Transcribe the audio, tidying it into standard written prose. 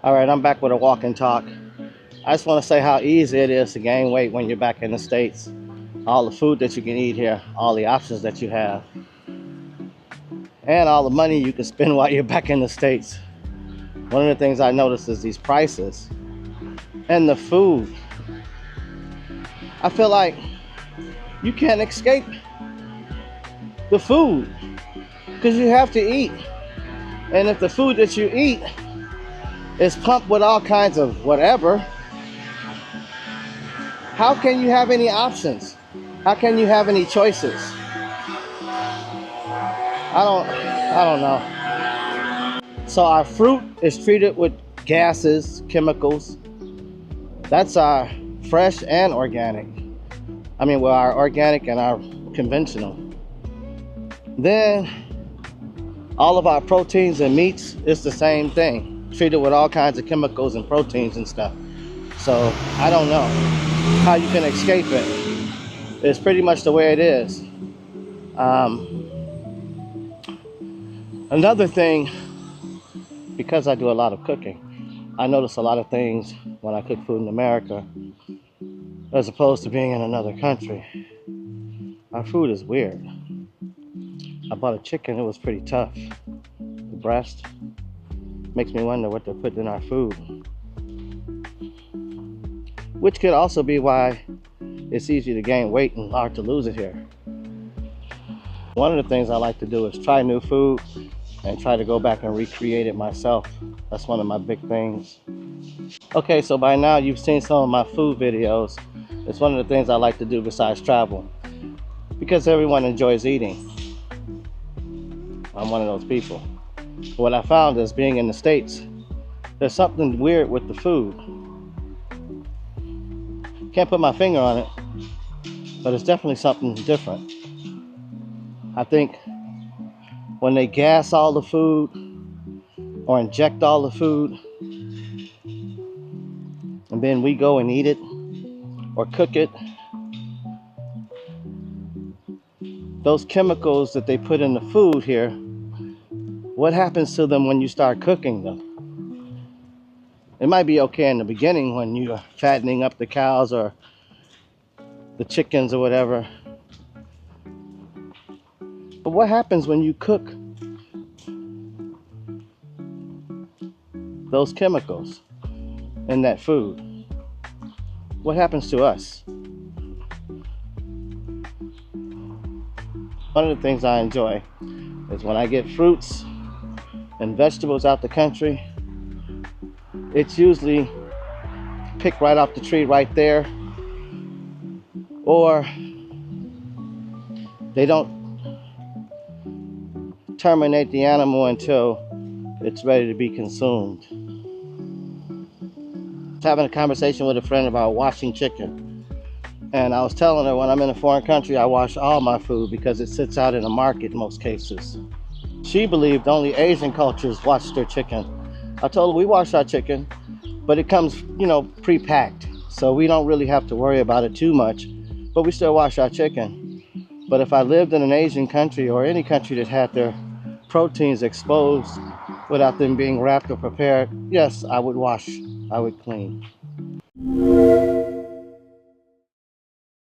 All right, I'm back with a walk and talk. I just want to say how easy it is to gain weight when you're back in the States. All the food that you can eat here, all the options that you have, and all the money you can spend while you're back in the States. One of the things I noticed is these prices and the food. I feel like you can't escape the food because you have to eat. And if the food that you eat is pumped with all kinds of whatever, how can you have any options? How can you have any choices? I don't know. So our fruit is treated with gases, chemicals. That's our fresh and organic. Well, our organic and our conventional. Then all of our proteins and meats is the same thing, treated with all kinds of chemicals and proteins and stuff. So I don't know how you can escape it. It's pretty much the way it is. Another thing, because I do a lot of cooking, I notice a lot of things when I cook food in America as opposed to being in another country. Our food is weird. I bought a chicken, it was pretty tough. The breast makes me wonder what they're putting in our food. Which could also be why it's easy to gain weight and hard to lose it here. One of the things I like to do is try new food and try to go back and recreate it myself. That's one of my big things. Okay, so by now you've seen some of my food videos. It's one of the things I like to do besides travel, because everyone enjoys eating. I'm one of those people. What I found is, being in the States, there's something weird with the food. Can't put my finger on it, but it's definitely something different. I think when they gas all the food or inject all the food, and then we go and eat it or cook it, those chemicals that they put in the food here, what happens to them when you start cooking them? It might be okay in the beginning when you're fattening up the cows or the chickens or whatever. But what happens when you cook those chemicals in that food? What happens to us? One of the things I enjoy is when I get fruits and vegetables out the country, it's usually picked right off the tree right there, or they don't terminate the animal until it's ready to be consumed. I was having a conversation with a friend about washing chicken, and I was telling her when I'm in a foreign country, I wash all my food because it sits out in a market in most cases. She believed only Asian cultures wash their chicken. I told her we wash our chicken, but it comes, pre-packed, so we don't really have to worry about it too much, but we still wash our chicken. But if I lived in an Asian country or any country that had their proteins exposed without them being wrapped or prepared, yes, I would wash, I would clean.